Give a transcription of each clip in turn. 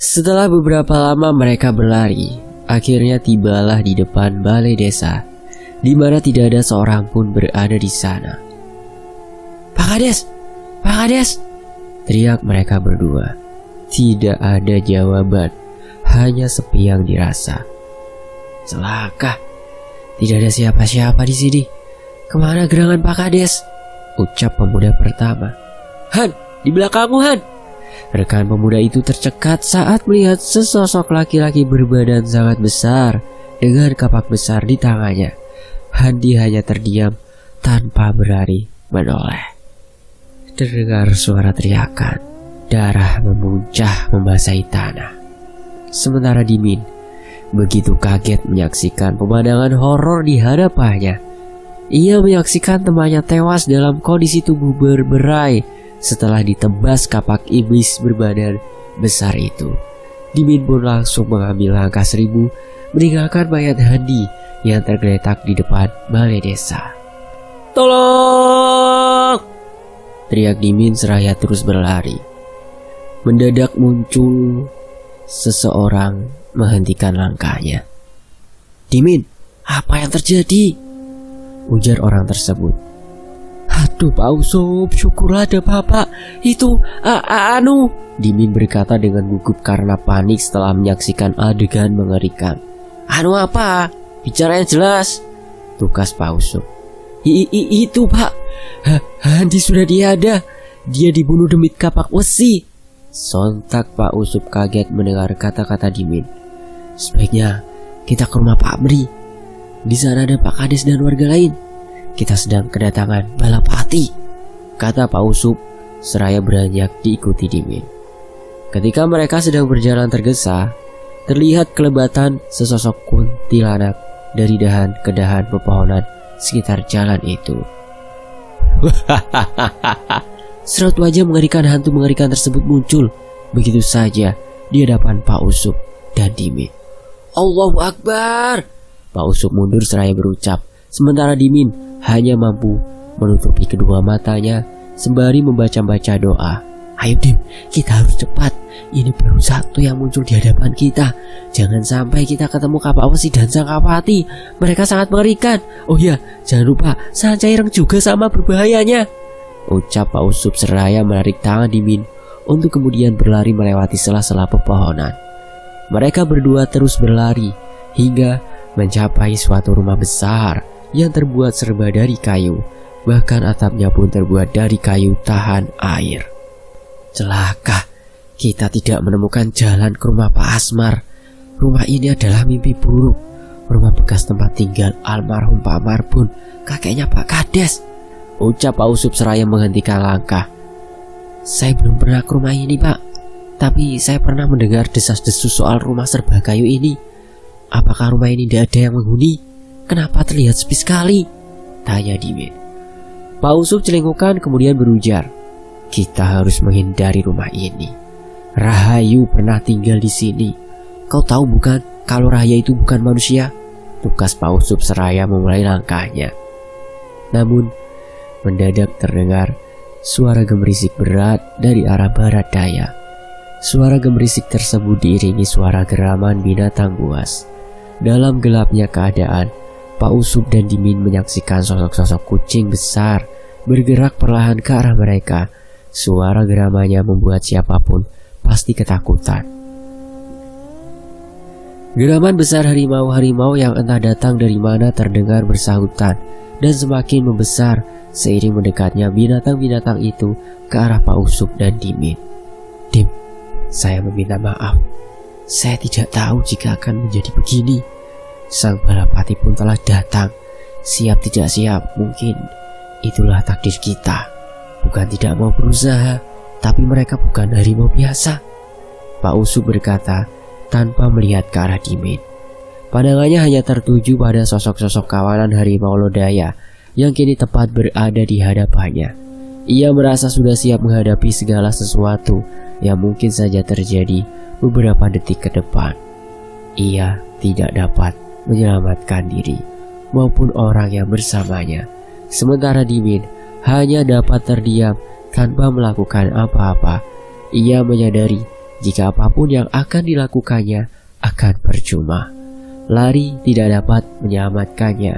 Setelah beberapa lama mereka berlari, akhirnya tibalah di depan balai desa, di mana tidak ada seorang pun berada di sana. "Pak Kades! Pak Kades!" teriak mereka berdua. Tidak ada jawaban, hanya sepi yang dirasa. "Celaka, tidak ada siapa-siapa di sini. Kemana gerangan Pak Kades?" ucap pemuda pertama. "Han, di belakangmu Han!" Rekan pemuda itu tercekat saat melihat sesosok laki-laki berbadan sangat besar dengan kapak besar di tangannya. Handi hanya terdiam tanpa berani menoleh. Terdengar suara teriakan, darah memuncah membasahi tanah. Sementara Dimin begitu kaget menyaksikan pemandangan horor di hadapannya. Ia menyaksikan temannya tewas dalam kondisi tubuh berberai setelah ditebas kapak iblis berbadan besar itu. Dimin pun langsung mengambil langkah 1000 meninggalkan mayat Handi yang tergeletak di depan balai desa. "Tolong!" teriak Dimin seraya terus berlari. Mendadak muncul seseorang menghentikan langkahnya. "Dimin, apa yang terjadi?" ujar orang tersebut. "Aduh Pak Usup, syukurlah ada Bapak. Itu anu," Dimin berkata dengan gugup karena panik setelah menyaksikan adegan mengerikan. "Anu apa? Bicara yang jelas," tukas Pak Usup. Itu Pak, Handi sudah tiada. Dia dibunuh demi kapak besi." Sontak Pak Usup kaget mendengar kata-kata Dimin. "Sebaiknya kita ke rumah Pak Amri. Di sana ada Pak Kades dan warga lain. Kita sedang kedatangan balapati," kata Pak Usup seraya beranjak diikuti Dimin. Ketika mereka sedang berjalan tergesa, terlihat kelebatan sesosok kuntilanak dari dahan ke dahan pepohonan sekitar jalan itu. Serut wajah mengerikan hantu mengerikan tersebut muncul begitu saja di hadapan Pak Usup dan Dimin. "Allahu Akbar!" Pak Usup mundur seraya berucap, sementara Dimin hanya mampu menutupi kedua matanya sembari membaca-baca doa. "Ayo Dim, kita harus cepat. Ini baru satu yang muncul di hadapan kita. Jangan sampai kita ketemu kapak besi dan sang kapati. Mereka sangat mengerikan. Oh ya, jangan lupa sang caireng juga sama berbahayanya," ucap Pak Usup seraya menarik tangan Dimin untuk kemudian berlari melewati sela-sela pepohonan. Mereka berdua terus berlari hingga mencapai suatu rumah besar yang terbuat serba dari kayu. Bahkan atapnya pun terbuat dari kayu tahan air. "Celaka, kita tidak menemukan jalan ke rumah Pak Asmar. Rumah ini adalah mimpi buruk. Rumah bekas tempat tinggal almarhum Pak Marbun, kakeknya Pak Kades," ucap Pak Usup seraya menghentikan langkah. "Saya belum pernah ke rumah ini Pak, tapi saya pernah mendengar desas-desus soal rumah serba kayu ini. Apakah rumah ini tidak ada yang menghuni? Kenapa terlihat sepi sekali?" tanya Dimin. Pak Usup celengukan kemudian berujar, "Kita harus menghindari rumah ini. Rahayu pernah tinggal di sini. Kau tahu bukan kalau Rahayu itu bukan manusia?" tukas Pak Usup seraya memulai langkahnya. Namun mendadak terdengar suara gemerisik berat dari arah barat daya. Suara gemerisik tersebut diiringi suara geraman binatang buas. Dalam gelapnya keadaan, Pak Usup dan Dimin menyaksikan sosok-sosok kucing besar bergerak perlahan ke arah mereka. Suara geramanya membuat siapapun pasti ketakutan. Geraman besar harimau-harimau yang entah datang dari mana terdengar bersahutan dan semakin membesar seiring mendekatnya binatang-binatang itu ke arah Pak Usup dan Dimin. "Dim, saya meminta maaf. Saya tidak tahu jika akan menjadi begini. Sang balapati pun telah datang. Siap tidak siap, mungkin itulah takdir kita. Bukan tidak mau berusaha, tapi mereka bukan harimau biasa," Pak Usup berkata tanpa melihat ke arah Dimin. Pandangannya hanya tertuju pada sosok-sosok kawanan harimau lodaya yang kini tepat berada di hadapannya. Ia merasa sudah siap menghadapi segala sesuatu yang mungkin saja terjadi beberapa detik ke depan. Ia tidak dapat menyelamatkan diri maupun orang yang bersamanya. Sementara Dimin hanya dapat terdiam tanpa melakukan apa-apa. Ia menyadari jika apapun yang akan dilakukannya akan percuma. Lari tidak dapat menyelamatkannya,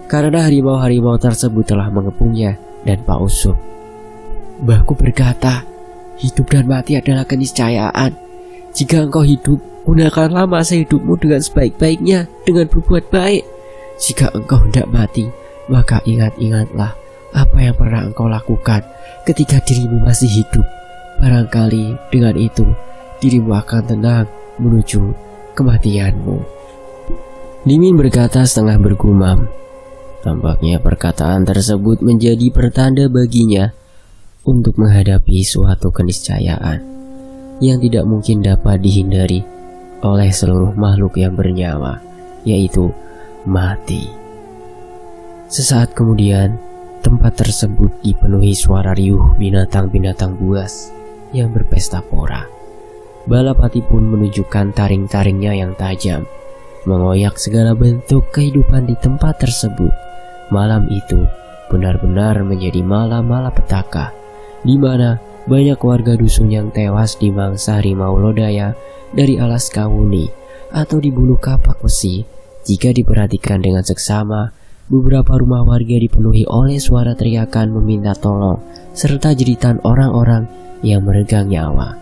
karena harimau-harimau tersebut telah mengepungnya dan Pak Usup. Mbahku berkata, hidup dan mati adalah keniscayaan. Jika engkau hidup, gunakanlah masa hidupmu dengan sebaik-baiknya, dengan berbuat baik. Jika engkau hendak mati, maka ingat-ingatlah apa yang pernah engkau lakukan ketika dirimu masih hidup. Barangkali dengan itu dirimu akan tenang menuju kematianmu. Dimin berkata setengah bergumam. Tampaknya perkataan tersebut menjadi pertanda baginya untuk menghadapi suatu keniscayaan yang tidak mungkin dapat dihindari oleh seluruh makhluk yang bernyawa, yaitu mati. Sesaat kemudian, tempat tersebut dipenuhi suara riuh binatang-binatang buas yang berpesta pora. Balapati pun menunjukkan taring-taringnya yang tajam, mengoyak segala bentuk kehidupan di tempat tersebut. Malam itu benar-benar menjadi malam malapetaka, di mana banyak warga dusun yang tewas dimangsa harimau lodaya dari alas kawuni atau dibunuh kapak besi. Jika diperhatikan dengan seksama, beberapa rumah warga dipenuhi oleh suara teriakan meminta tolong serta jeritan orang-orang yang meregang nyawa.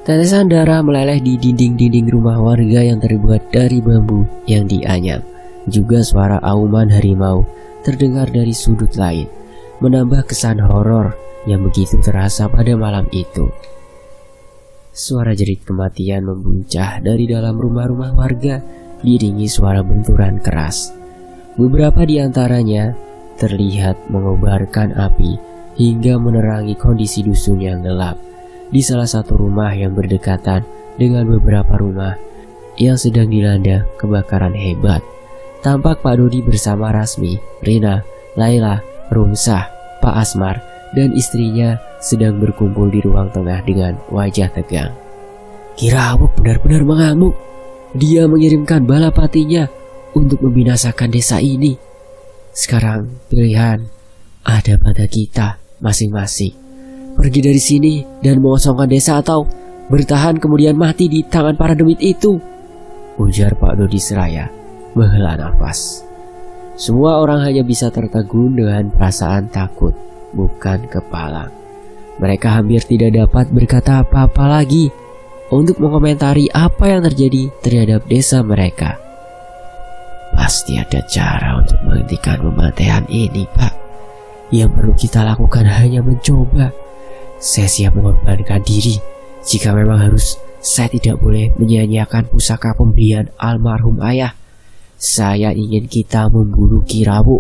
Tetesan darah meleleh di dinding-dinding rumah warga yang terbuat dari bambu yang dianyam. Juga suara auman harimau terdengar dari sudut lain, menambah kesan horor yang begitu terasa pada malam itu. Suara jerit kematian membuncah dari dalam rumah-rumah warga, diiringi suara benturan keras. Beberapa di antaranya terlihat mengobarkan api hingga menerangi kondisi dusun yang gelap. Di salah satu rumah yang berdekatan dengan beberapa rumah yang sedang dilanda kebakaran hebat, tampak Pak Dodi bersama Rasmi, Rina, Laila, Rumsah, Pak Asmar, dan istrinya sedang berkumpul di ruang tengah dengan wajah tegang. Ki Rawuh benar-benar mengamuk. Dia mengirimkan balapatinya untuk membinasakan desa ini. Sekarang pilihan ada pada kita masing-masing. Pergi dari sini dan mengosongkan desa atau bertahan kemudian mati di tangan para demit itu, ujar Pak Dodi seraya menghela nafas. Semua orang hanya bisa tertegun dengan perasaan takut, bukan kepalang. Mereka hampir tidak dapat berkata apa-apa lagi untuk mengomentari apa yang terjadi terhadap desa mereka. Pasti ada cara untuk menghentikan pembantaian ini, Pak. Yang perlu kita lakukan hanya mencoba. Saya siap mengorbankan diri. Jika memang harus, saya tidak boleh menyia-nyiakan pusaka pemberian almarhum ayah. Saya ingin kita membunuh Ki Rawuh.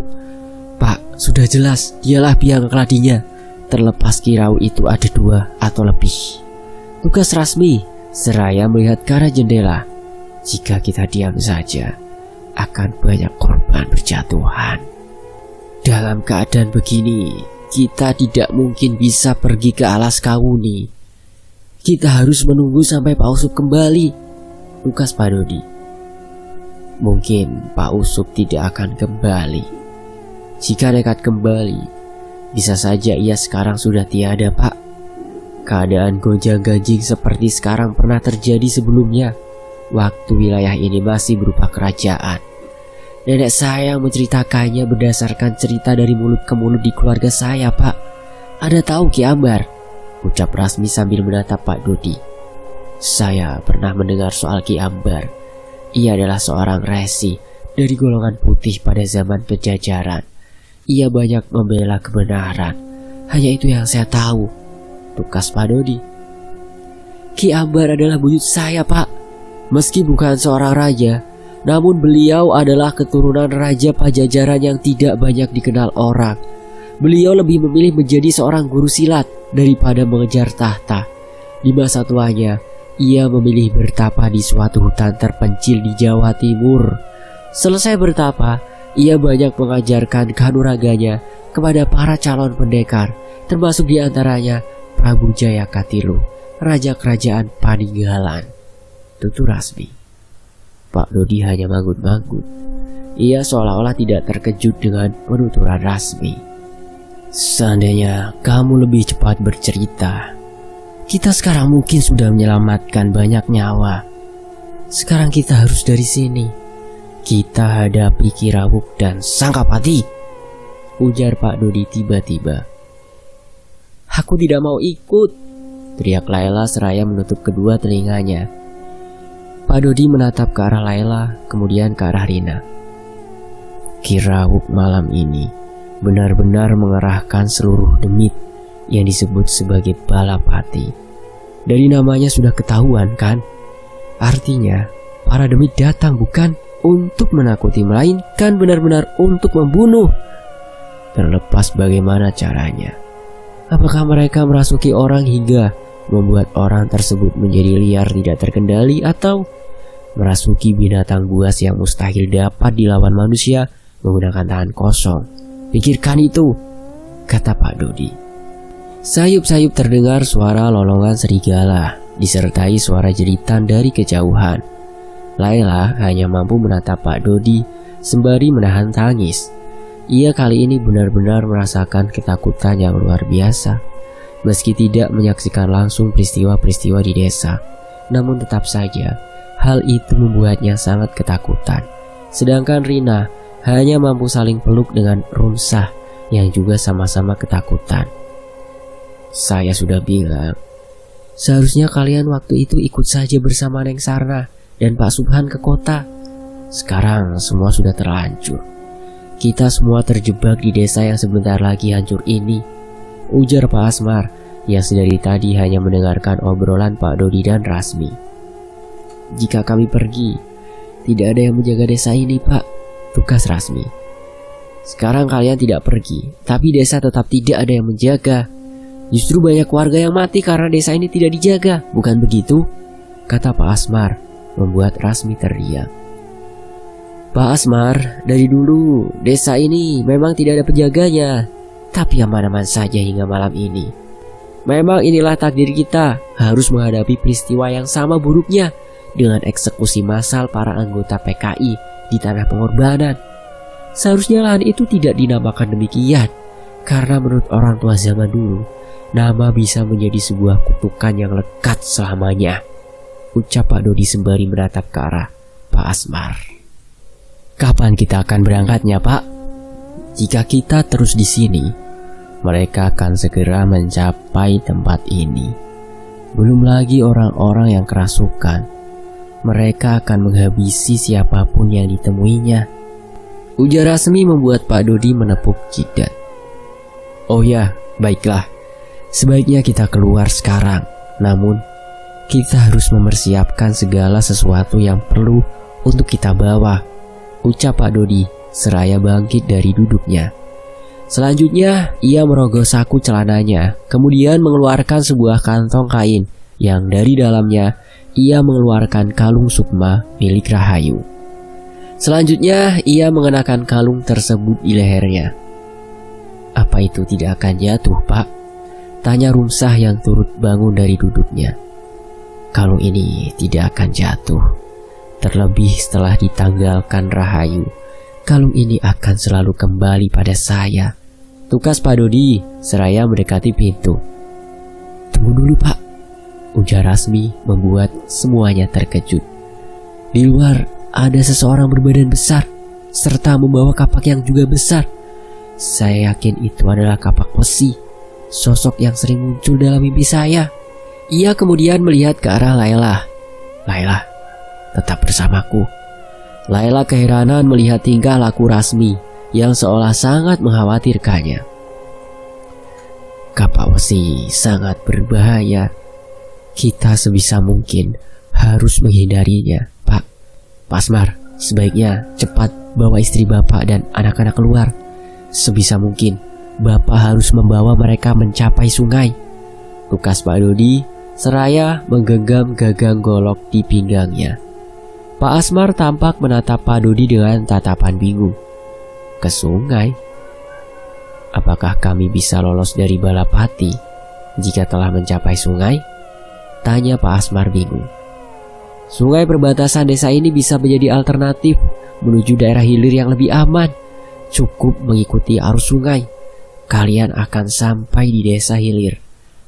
Pak, sudah jelas dialah biang keladinya. Terlepas Ki Rawuh itu ada 2 atau lebih. Tugas Rasmi, seraya melihat ke arah jendela. Jika kita diam saja, akan banyak korban berjatuhan. Dalam keadaan begini, kita tidak mungkin bisa pergi ke alas kawuni. Kita harus menunggu sampai Pak Usup kembali, tugas Pak Dodi. Mungkin Pak Usup tidak akan kembali. Jika nekat kembali, bisa saja ia sekarang sudah tiada, Pak. Keadaan gonjang-ganjing seperti sekarang pernah terjadi sebelumnya, waktu wilayah ini masih berupa kerajaan. Nenek saya menceritakannya berdasarkan cerita dari mulut ke mulut di keluarga saya, Pak. Ada tahu Ki Ambar? Ucap Rasmi sambil menatap Pak Dodi. Saya pernah mendengar soal Ki Ambar. Ia adalah seorang resi dari golongan putih pada zaman Pajajaran. Ia banyak membela kebenaran. Hanya itu yang saya tahu, tukas Pak Dodi. Ki Ambar adalah buyut saya, Pak. Meski bukan seorang raja, namun beliau adalah keturunan Raja Pajajaran yang tidak banyak dikenal orang. Beliau lebih memilih menjadi seorang guru silat daripada mengejar tahta. Di masa tuanya, ia memilih bertapa di suatu hutan terpencil di Jawa Timur. Selesai bertapa, ia banyak mengajarkan kanuraganya kepada para calon pendekar, termasuk di antaranya Prabu Jayakatilu, Raja Kerajaan Paninggalan. Tutur Rasmi. Pak Dodi hanya manggut-manggut. Ia seolah-olah tidak terkejut dengan penuturan Rasmi. Seandainya kamu lebih cepat bercerita, Kita sekarang mungkin sudah menyelamatkan banyak nyawa. Sekarang kita harus dari sini. Kita hadapi Kirawuk dan Sangkapati, ujar Pak Dodi tiba-tiba. Aku tidak mau ikut, teriak Laila seraya menutup kedua telinganya. Pak Dodi menatap ke arah Laila, kemudian ke arah Rina. Kirawuk malam ini benar-benar mengerahkan seluruh demit yang disebut sebagai Balapati. Dari namanya sudah ketahuan kan? Artinya para demit datang bukan untuk menakuti, melainkan benar-benar untuk membunuh. Terlepas bagaimana caranya. Apakah mereka merasuki orang hingga membuat orang tersebut menjadi liar tidak terkendali, atau merasuki binatang buas yang mustahil dapat dilawan manusia menggunakan tangan kosong? Pikirkan itu, kata Pak Dodi. Sayup-sayup terdengar suara lolongan serigala disertai suara jeritan dari kejauhan. Laila hanya mampu menatap Pak Dodi sembari menahan tangis. Ia kali ini benar-benar merasakan ketakutan yang luar biasa. Meski tidak menyaksikan langsung peristiwa-peristiwa di desa, namun tetap saja hal itu membuatnya sangat ketakutan. Sedangkan Rina hanya mampu saling peluk dengan Rumsah yang juga sama-sama ketakutan. Saya sudah bilang, seharusnya kalian waktu itu ikut saja bersama Neng Sarna dan Pak Subhan ke kota. Sekarang semua sudah terlanjur. Kita semua terjebak di desa yang sebentar lagi hancur ini, ujar Pak Asmar yang sedari tadi hanya mendengarkan obrolan Pak Dodi dan Rasmi. Jika kami pergi, tidak ada yang menjaga desa ini, Pak, tugas Rasmi. Sekarang kalian tidak pergi, tapi desa tetap tidak ada yang menjaga. Justru banyak warga yang mati karena desa ini tidak dijaga, bukan begitu? Kata Pak Asmar, membuat Rasmi teriak. Pak Asmar, dari dulu desa ini memang tidak ada penjaganya, tapi aman-aman saja hingga malam ini. Memang inilah takdir kita, harus menghadapi peristiwa yang sama buruknya dengan eksekusi massal para anggota PKI di tanah pengorbanan. Seharusnya lahan itu tidak dinamakan demikian, karena menurut orang tua zaman dulu, nama bisa menjadi sebuah kutukan yang lekat selamanya, ucap Pak Dodi sembari menatap ke arah Pak Asmar. Kapan kita akan berangkatnya, Pak? Jika kita terus di sini, mereka akan segera mencapai tempat ini. Belum lagi orang-orang yang kerasukan. Mereka akan menghabisi siapapun yang ditemuinya, ujar Rasmi membuat Pak Dodi menepuk jidat. Oh ya, baiklah. Sebaiknya kita keluar sekarang. Namun, kita harus mempersiapkan segala sesuatu yang perlu untuk kita bawa, ucap Pak Dodi seraya bangkit dari duduknya. Selanjutnya, ia merogoh saku celananya, kemudian mengeluarkan sebuah kantong kain yang dari dalamnya ia mengeluarkan kalung sukma milik Rahayu. Selanjutnya, ia mengenakan kalung tersebut di lehernya. Apa itu tidak akan jatuh, Pak? Tanya Rumsah yang turut bangun dari duduknya. Kalung ini tidak akan jatuh. Terlebih setelah ditanggalkan Rahayu, kalung ini akan selalu kembali pada saya, tukas Pak Dodi seraya mendekati pintu. Tunggu dulu, Pak, ujar Rasmi membuat semuanya terkejut. Di luar ada seseorang berbadan besar serta membawa kapak yang juga besar. Saya yakin itu adalah kapak besi, sosok yang sering muncul dalam mimpi saya. Ia kemudian melihat ke arah Laila. Laila, tetap bersamaku. Laila keheranan melihat tingkah laku Rasmi yang seolah sangat mengkhawatirkannya. Kapak besi sangat berbahaya. Kita sebisa mungkin harus menghindarinya, Pak. Pasmar, sebaiknya cepat bawa istri Bapak dan anak-anak keluar. Sebisa mungkin Bapak harus membawa mereka mencapai sungai, tukas Pak Dodi seraya menggenggam gagang golok di pinggangnya. Pak Asmar tampak menatap Pak Dodi dengan tatapan bingung. Ke sungai? Apakah kami bisa lolos dari Balapati jika telah mencapai sungai? Tanya Pak Asmar bingung. Sungai perbatasan desa ini bisa menjadi alternatif menuju daerah hilir yang lebih aman. Cukup mengikuti arus sungai, kalian akan sampai di desa hilir.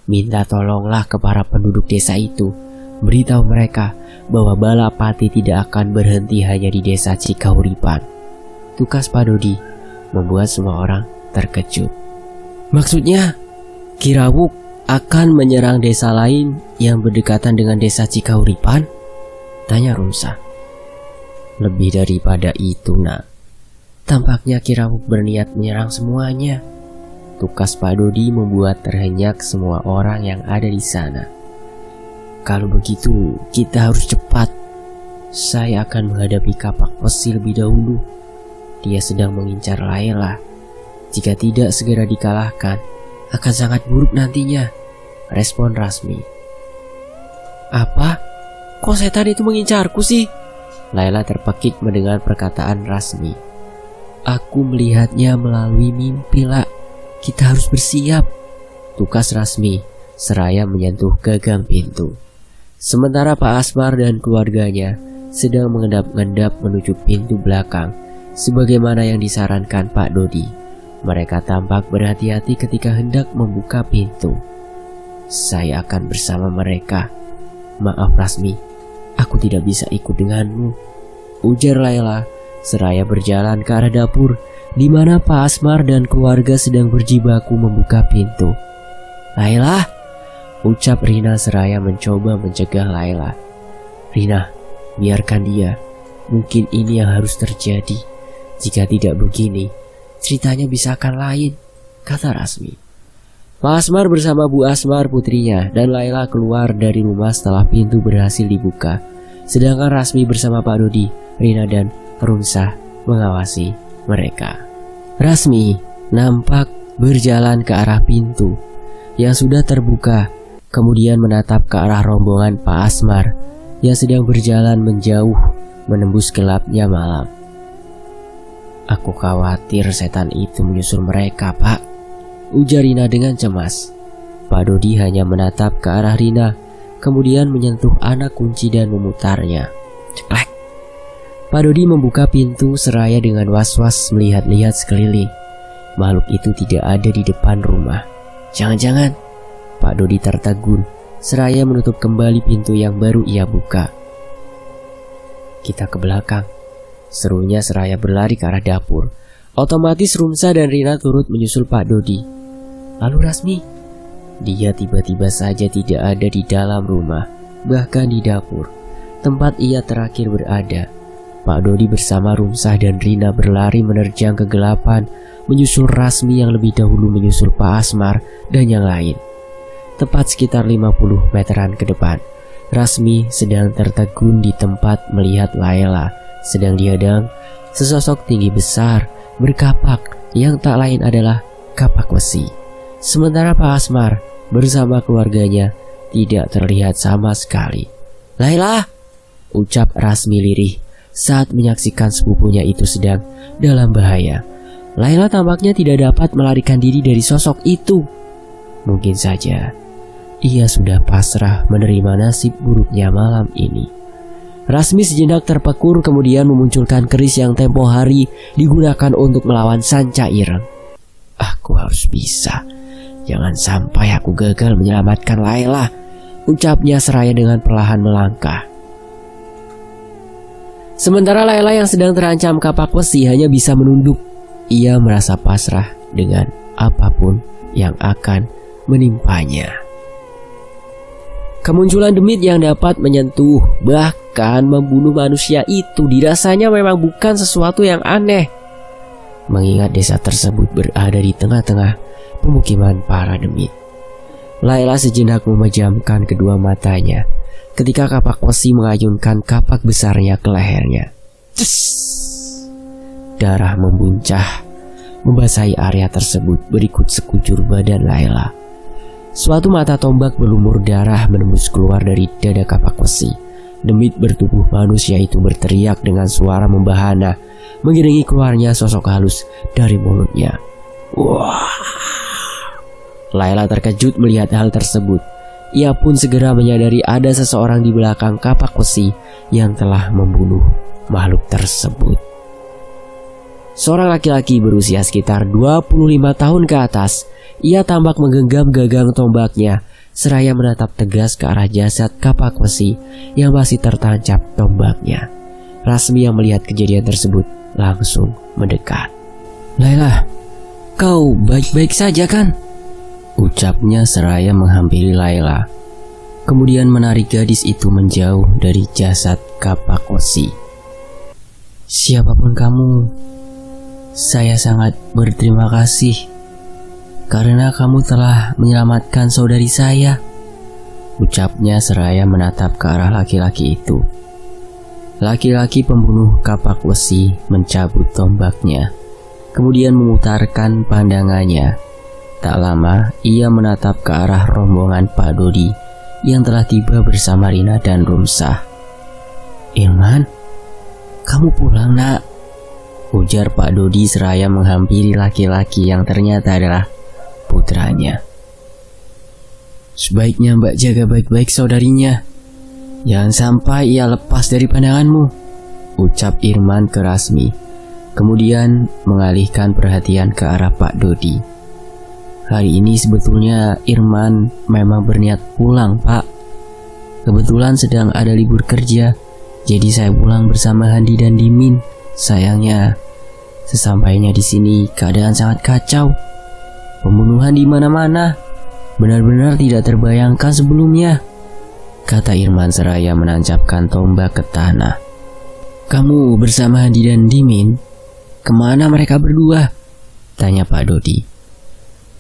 Minta tolonglah ke para penduduk desa itu. Beritahu mereka bahwa balapati tidak akan berhenti hanya di desa Cikauripan. Tukas Pak Dodi membuat semua orang terkejut. Maksudnya, Kirawuk akan menyerang desa lain yang berdekatan dengan desa Cikauripan? Tanya Rumsa. Lebih daripada itu, nak. Tampaknya Kirawuk berniat menyerang semuanya. Tukas Pak Dodi membuat terhenyak semua orang yang ada di sana. Kalau begitu, kita harus cepat. Saya akan menghadapi Kapak Wesi lebih dahulu. Dia sedang mengincar Laila. Jika tidak segera dikalahkan, akan sangat buruk nantinya, respon Rasmi. Apa? Kok setan itu mengincarku sih? Laila terpekik mendengar perkataan Rasmi. Aku melihatnya melalui mimpi, lah. Kita harus bersiap. Tukas Rasmi seraya menyentuh gagang pintu. Sementara Pak Asmar dan keluarganya sedang mengendap-endap menuju pintu belakang, sebagaimana yang disarankan Pak Dodi. Mereka tampak berhati-hati ketika hendak membuka pintu. Saya akan bersama mereka. Maaf Rasmi, aku tidak bisa ikut denganmu, ujar Laila seraya berjalan ke arah dapur di mana Pak Asmar dan keluarga sedang berjibaku membuka pintu. Laila, ucap Rina seraya mencoba mencegah Laila. Rina, biarkan dia. Mungkin ini yang harus terjadi. Jika tidak begini, ceritanya bisa akan lain, kata Rasmi. Pak Asmar bersama Bu Asmar putrinya dan Laila keluar dari rumah setelah pintu berhasil dibuka. Sedangkan Rasmi bersama Pak Dodi, Rina dan Rumsa mengawasi mereka. Rasmi nampak berjalan ke arah pintu yang sudah terbuka, kemudian menatap ke arah rombongan Pak Asmar yang sedang berjalan menjauh menembus gelapnya malam. Aku khawatir setan itu menyusul mereka, Pak, ujar Rina dengan cemas. Pak Dodi hanya menatap ke arah Rina, kemudian menyentuh anak kunci dan memutarnya. Ceklek. Pak Dodi membuka pintu seraya dengan was-was melihat-lihat sekeliling. Makhluk itu tidak ada di depan rumah. Jangan-jangan. Pak Dodi tertegun seraya menutup kembali pintu yang baru ia buka. Kita ke belakang, serunya seraya berlari ke arah dapur. Otomatis Rumsa dan Rina turut menyusul Pak Dodi. Lalu Rasmi, dia tiba-tiba saja tidak ada di dalam rumah, bahkan di dapur, tempat ia terakhir berada. Pak Dodi bersama Rumsa dan Rina berlari menerjang kegelapan, menyusul Rasmi yang lebih dahulu menyusul Pak Asmar dan yang lain. Tepat sekitar 50 meteran ke depan, Rasmi sedang tertegun di tempat melihat Laila sedang dihadang sesosok tinggi besar berkapak yang tak lain adalah Kapak Wesi. Sementara Pak Asmar bersama keluarganya tidak terlihat sama sekali. Laila, ucap Rasmi lirih saat menyaksikan sepupunya itu sedang dalam bahaya. Laila tampaknya tidak dapat melarikan diri dari sosok itu. Mungkin saja ia sudah pasrah menerima nasib buruknya malam ini. Rasmi sejenak terpekur kemudian memunculkan keris yang tempo hari digunakan untuk melawan Sanca Ireng. Aku harus bisa. Jangan sampai aku gagal menyelamatkan Laila, ucapnya seraya dengan perlahan melangkah. Sementara Laila yang sedang terancam Kapak Wesi hanya bisa menunduk. Ia merasa pasrah dengan apapun yang akan menimpanya. Kemunculan demit yang dapat menyentuh bahkan membunuh manusia itu dirasanya memang bukan sesuatu yang aneh, mengingat desa tersebut berada di tengah-tengah pemukiman para demit. Laila sejenak memejamkan kedua matanya ketika Kapak Wesi mengayunkan kapak besarnya ke lehernya. Ces! Darah membuncah membasahi area tersebut berikut sekujur badan Laila. Suatu mata tombak berlumur darah menembus keluar dari dada Kapak Wesi. Demit bertubuh manusia itu berteriak dengan suara membahana, mengiringi keluarnya sosok halus dari mulutnya. Wah! Laila terkejut melihat hal tersebut. Ia pun segera menyadari ada seseorang di belakang Kapak Wesi yang telah membunuh makhluk tersebut. Seorang laki-laki berusia sekitar 25 tahun ke atas. Ia tampak menggenggam gagang tombaknya seraya menatap tegas ke arah jasad kapak besi yang masih tertancap tombaknya. Rasmi yang melihat kejadian tersebut langsung mendekat. "Laila, kau baik-baik saja kan?" ucapnya seraya menghampiri Laila. Kemudian menarik gadis itu menjauh dari jasad kapak besi. "Siapapun kamu, saya sangat berterima kasih karena kamu telah menyelamatkan saudari saya," ucapnya seraya menatap ke arah laki-laki itu. Laki-laki pembunuh kapak besi mencabut tombaknya, kemudian memutarkan pandangannya. Tak lama, ia menatap ke arah rombongan Pak Dodi yang telah tiba bersama Rina dan Rumsah. "Irman, kamu pulang nak," ujar Pak Dodi seraya menghampiri laki-laki yang ternyata adalah putranya. "Sebaiknya Mbak jaga baik-baik saudarinya. Jangan sampai ia lepas dari pandanganmu," ucap Irman ke Rasmi. Kemudian mengalihkan perhatian ke arah Pak Dodi. "Hari ini sebetulnya Irman memang berniat pulang, Pak. Kebetulan sedang ada libur kerja, jadi saya pulang bersama Handi dan Dimin. Sayangnya, sesampainya di sini keadaan sangat kacau. Pembunuhan di mana-mana, benar-benar tidak terbayangkan sebelumnya," kata Irman seraya menancapkan tombak ke tanah. "Kamu bersama Handi dan Dimin? Kemana mereka berdua?" tanya Pak Dodi.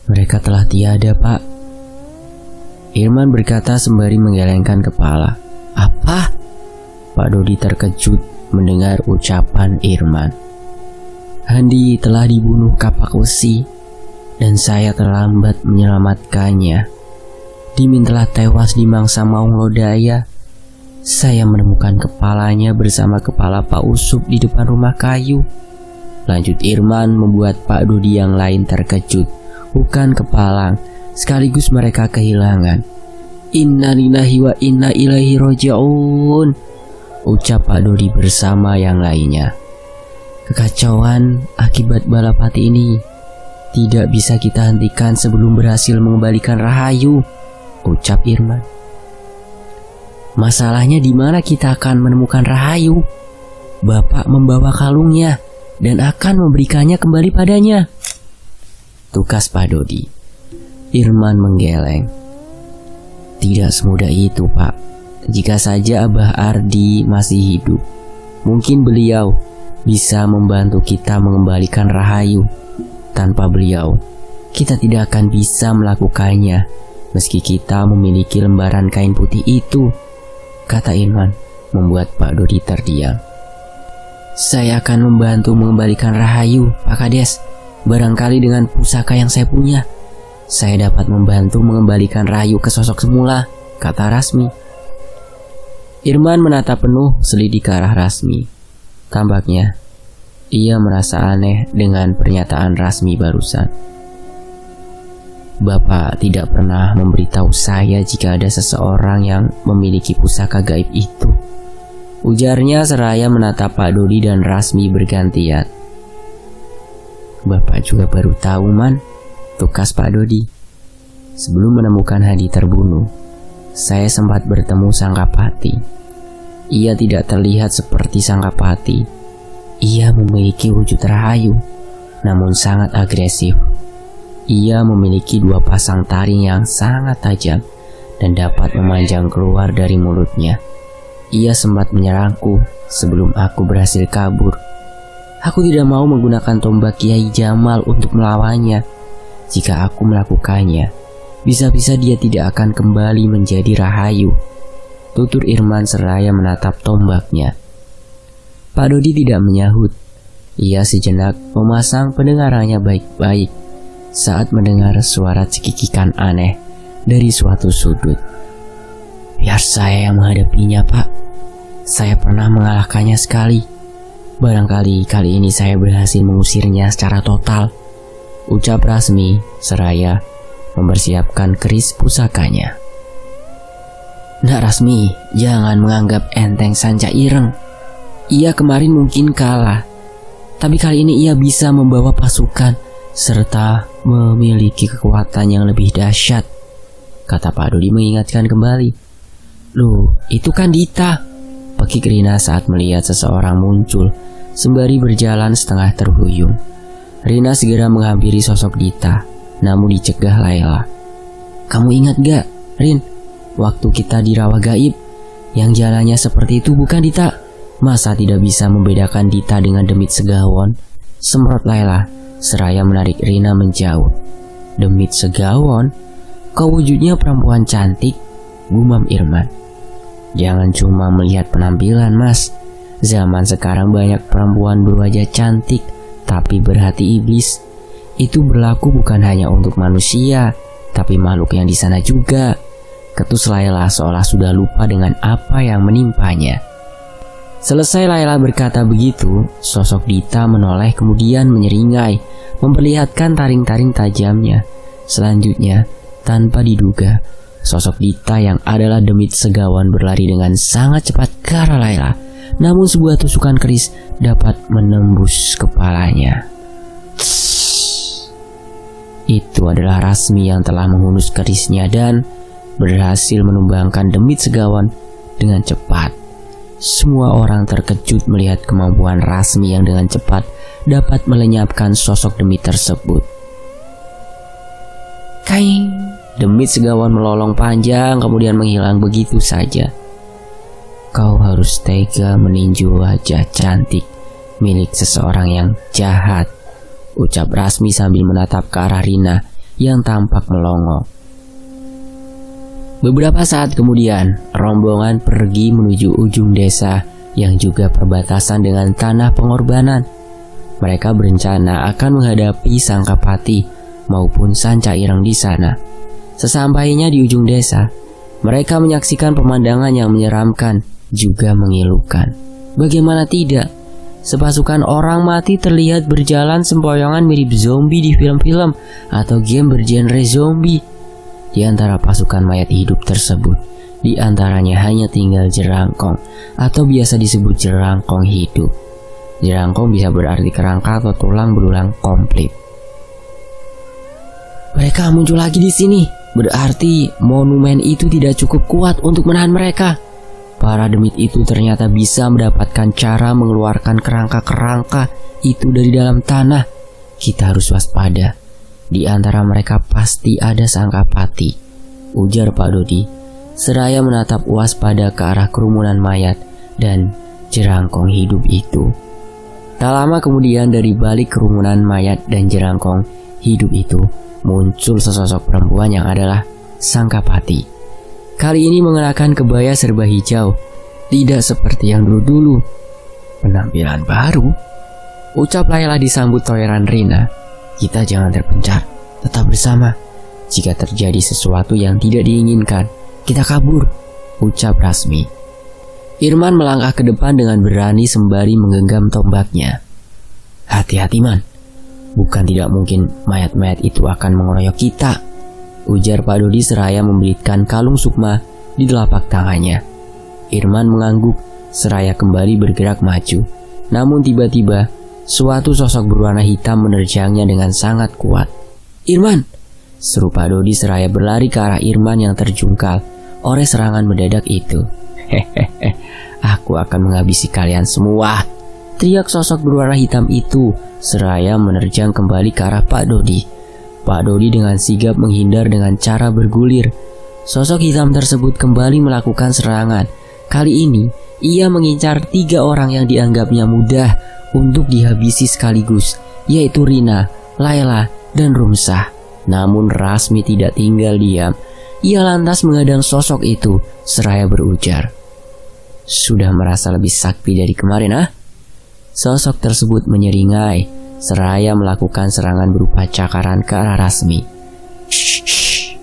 "Mereka telah tiada, Pak," Irman berkata sembari menggelengkan kepala. "Apa?" Pak Dodi terkejut mendengar ucapan Irman. "Handi telah dibunuh kapak besi dan saya terlambat menyelamatkannya. Dimin telah tewas di mangsa maung lodaya. Saya menemukan kepalanya bersama kepala Pak Usup di depan rumah kayu," lanjut Irman, membuat Pak Dodi yang lain terkejut, bukan kepalang, sekaligus mereka kehilangan. "Inna lillahi wa inna ilaihi roji'un," ucap Pak Dodi bersama yang lainnya. "Kekacauan akibat balapati ini tidak bisa kita hentikan sebelum berhasil mengembalikan Rahayu," ucap Irman. "Masalahnya di mana kita akan menemukan Rahayu? Bapak membawa kalungnya dan akan memberikannya kembali padanya," tukas Pak Dodi. Irman menggeleng. "Tidak semudah itu, Pak. Jika saja Abah Ardi masih hidup, mungkin beliau bisa membantu kita mengembalikan Rahayu. Tanpa beliau, kita tidak akan bisa melakukannya, meski kita memiliki lembaran kain putih itu," kata Irman, membuat Pak Dodi terdiam. "Saya akan membantu mengembalikan Rahayu, Pak Kades. Barangkali dengan pusaka yang saya punya, saya dapat membantu mengembalikan Rahayu ke sosok semula," kata Rasmi. Irman menatap penuh selidik ke arah Rasmi. Tampaknya ia merasa aneh dengan pernyataan Rasmi barusan. "Bapak tidak pernah memberitahu saya jika ada seseorang yang memiliki pusaka gaib itu," ujarnya seraya menatap Pak Dodi dan Rasmi bergantian. "Bapak juga baru tahu, Man," tukas Pak Dodi. "Sebelum menemukan Hadi terbunuh, saya sempat bertemu Sangkapati. Ia tidak terlihat seperti Sangkapati. Ia memiliki wujud Rahayu, namun sangat agresif. Ia memiliki 2 pasang taring yang sangat tajam dan dapat memanjang keluar dari mulutnya. Ia sempat menyerangku sebelum aku berhasil kabur. Aku tidak mau menggunakan tombak Kiai Jamal untuk melawannya. Jika aku melakukannya, bisa-bisa dia tidak akan kembali menjadi Rahayu," tutur Irman seraya menatap tombaknya. Pak Dodi tidak menyahut. Ia sejenak memasang pendengarannya baik-baik saat mendengar suara cekikikan aneh dari suatu sudut. "Biar saya yang menghadapinya, Pak. Saya pernah mengalahkannya sekali. Barangkali kali ini saya berhasil mengusirnya secara total," ucap Rasmi seraya mempersiapkan keris pusakanya. "Nak Rasmi, jangan menganggap enteng Sanca Ireng. Ia kemarin mungkin kalah, tapi kali ini ia bisa membawa pasukan serta memiliki kekuatan yang lebih dahsyat," kata Pak Dodi mengingatkan kembali. Loh, itu kan Dita, pekik Rina saat melihat seseorang muncul sembari berjalan setengah terhuyung. Rina segera menghampiri sosok Dita, namun dicegah Laila. Kamu ingat gak, Rin, waktu kita di rawa gaib, yang jalannya seperti itu bukan Dita? Masa tidak bisa membedakan Dita dengan demit segawon? Semprot Laila, seraya menarik Rina menjauh. Demit segawon? Kau wujudnya perempuan cantik, gumam Irman. Jangan cuma melihat penampilan, Mas. Zaman sekarang banyak perempuan berwajah cantik tapi berhati iblis. Itu berlaku bukan hanya untuk manusia, tapi makhluk yang di sana juga. Ketus Laila seolah sudah lupa dengan apa yang menimpanya. Selesai Laila berkata begitu, sosok Dita menoleh kemudian menyeringai, memperlihatkan taring-taring tajamnya. Selanjutnya, tanpa diduga, sosok Dita yang adalah demit segawon berlari dengan sangat cepat ke arah Laila. Namun sebuah tusukan keris dapat menembus kepalanya. Itu adalah Rasmi yang telah menghunus kerisnya dan berhasil menumbangkan demit segawon dengan cepat. Semua orang terkejut melihat kemampuan Rasmi yang dengan cepat dapat melenyapkan sosok demit tersebut. Kaing, demit segawon melolong panjang kemudian menghilang begitu saja. Kau harus tega meninju wajah cantik milik seseorang yang jahat, ucap Rasmi sambil menatap ke arah Rina yang tampak melongo. Beberapa saat kemudian, rombongan pergi menuju ujung desa yang juga perbatasan dengan tanah pengorbanan. Mereka berencana akan menghadapi Sangkapati maupun Sanca Ireng di sana. Sesampainya di ujung desa, mereka menyaksikan pemandangan yang menyeramkan juga mengilukan. Bagaimana tidak? Sepasukan orang mati terlihat berjalan sempoyongan mirip zombie di film-film atau game bergenre zombie. Di antara pasukan mayat hidup tersebut, di antaranya hanya tinggal jerangkong atau biasa disebut jerangkong hidup. Jerangkong bisa berarti kerangka atau tulang berulang komplit. Mereka muncul lagi di sini. Berarti monumen itu tidak cukup kuat untuk menahan mereka. Para demit itu ternyata bisa mendapatkan cara mengeluarkan kerangka-kerangka itu dari dalam tanah. Kita harus waspada. Di antara mereka pasti ada Sangkapati, ujar Pak Dodi, seraya menatap waspada ke arah kerumunan mayat dan jerangkong hidup itu. Tak lama kemudian dari balik kerumunan mayat dan jerangkong hidup itu muncul sesosok perempuan yang adalah Sangkapati. Kali ini mengenakan kebaya serba hijau, tidak seperti yang dulu-dulu. Penampilan baru, ucap Laila disambut toleran Rina. Kita jangan terpencar, tetap bersama. Jika terjadi sesuatu yang tidak diinginkan, kita kabur, ucap Rasmi. Irman melangkah ke depan dengan berani sembari menggenggam tombaknya. Hati-hati, Man. Bukan tidak mungkin mayat-mayat itu akan mengeroyok kita, ujar Pak Dodi seraya membelitkan kalung sukma di telapak tangannya. Irman mengangguk seraya kembali bergerak maju. Namun tiba-tiba suatu sosok berwarna hitam menerjangnya dengan sangat kuat. Irman! Seru Pak Dodi seraya berlari ke arah Irman yang terjungkal oleh serangan mendadak itu. Hehehe, aku akan menghabisi kalian semua, teriak sosok berwarna hitam itu seraya menerjang kembali ke arah Pak Dodi. Pak Dodi dengan sigap menghindar dengan cara bergulir. Sosok hitam tersebut kembali melakukan serangan. Kali ini, ia mengincar 3 orang yang dianggapnya mudah untuk dihabisi sekaligus, yaitu Rina, Laila, dan Rumsah. Namun Rasmi tidak tinggal diam. Ia lantas menghadang sosok itu, seraya berujar, "Sudah merasa lebih sakti dari kemarin, ah?" Sosok tersebut menyeringai seraya melakukan serangan berupa cakaran ke arah Rasmi. Shh, shh,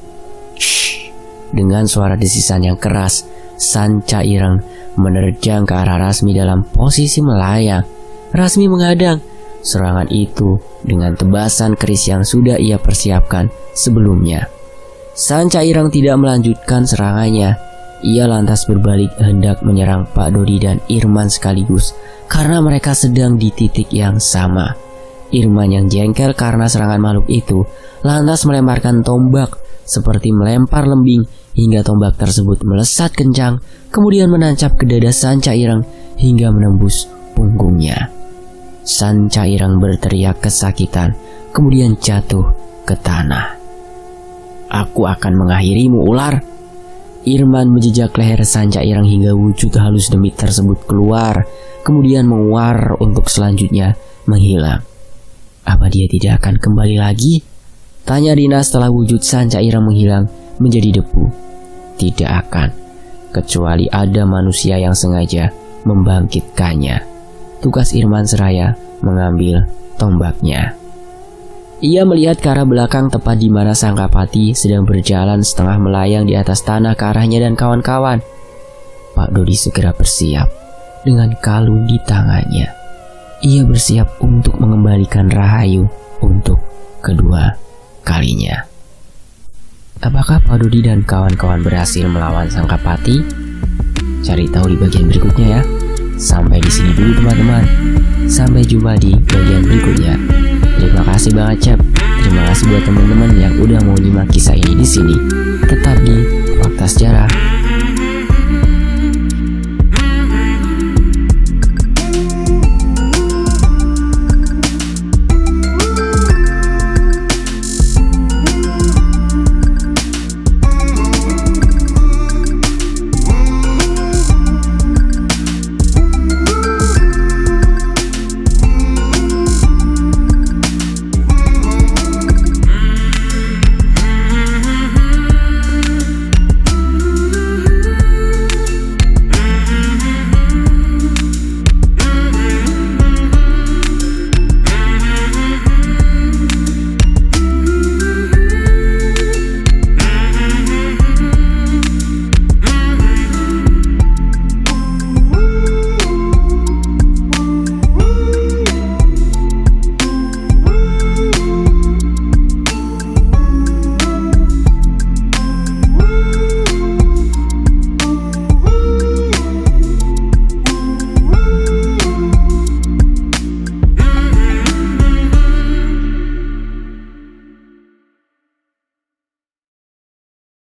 shh. Dengan suara desisan yang keras, Sanca Ireng menerjang ke arah Rasmi dalam posisi melayang. Rasmi menghadang serangan itu dengan tebasan keris yang sudah ia persiapkan sebelumnya. Sanca Ireng tidak melanjutkan serangannya. Ia lantas berbalik hendak menyerang Pak Dodi dan Irman sekaligus karena mereka sedang di titik yang sama. Irman yang jengkel karena serangan makhluk itu lantas melemparkan tombak seperti melempar lembing hingga tombak tersebut melesat kencang, kemudian menancap ke dada Sanca Ireng hingga menembus punggungnya. Sanca Ireng berteriak kesakitan, kemudian jatuh ke tanah. "Aku akan mengakhirimu, ular!" Irman menjejak leher Sanca Ireng hingga wujud halus demit tersebut keluar, kemudian menguar untuk selanjutnya menghilang. "Apa dia tidak akan kembali lagi?" tanya Rina setelah wujud Sanca Ireng menghilang menjadi debu. "Tidak akan, kecuali ada manusia yang sengaja membangkitkannya." Tugas Irman seraya mengambil tombaknya. Ia melihat ke arah belakang tepat di mana Sangkapati sedang berjalan setengah melayang di atas tanah ke arahnya dan kawan-kawan. Pak Dodi segera bersiap dengan kalung di tangannya. Ia bersiap untuk mengembalikan Rahayu untuk kedua kalinya. Apakah Pak Dodi dan kawan-kawan berhasil melawan Sangkapati? Cari tahu di bagian berikutnya ya. Sampai di sini dulu teman-teman. Sampai jumpa di bagian berikutnya. Terima kasih banget Cep. Terima kasih buat teman-teman yang udah mau nyimak kisah ini di sini. Tetap di Fakta Sejarah.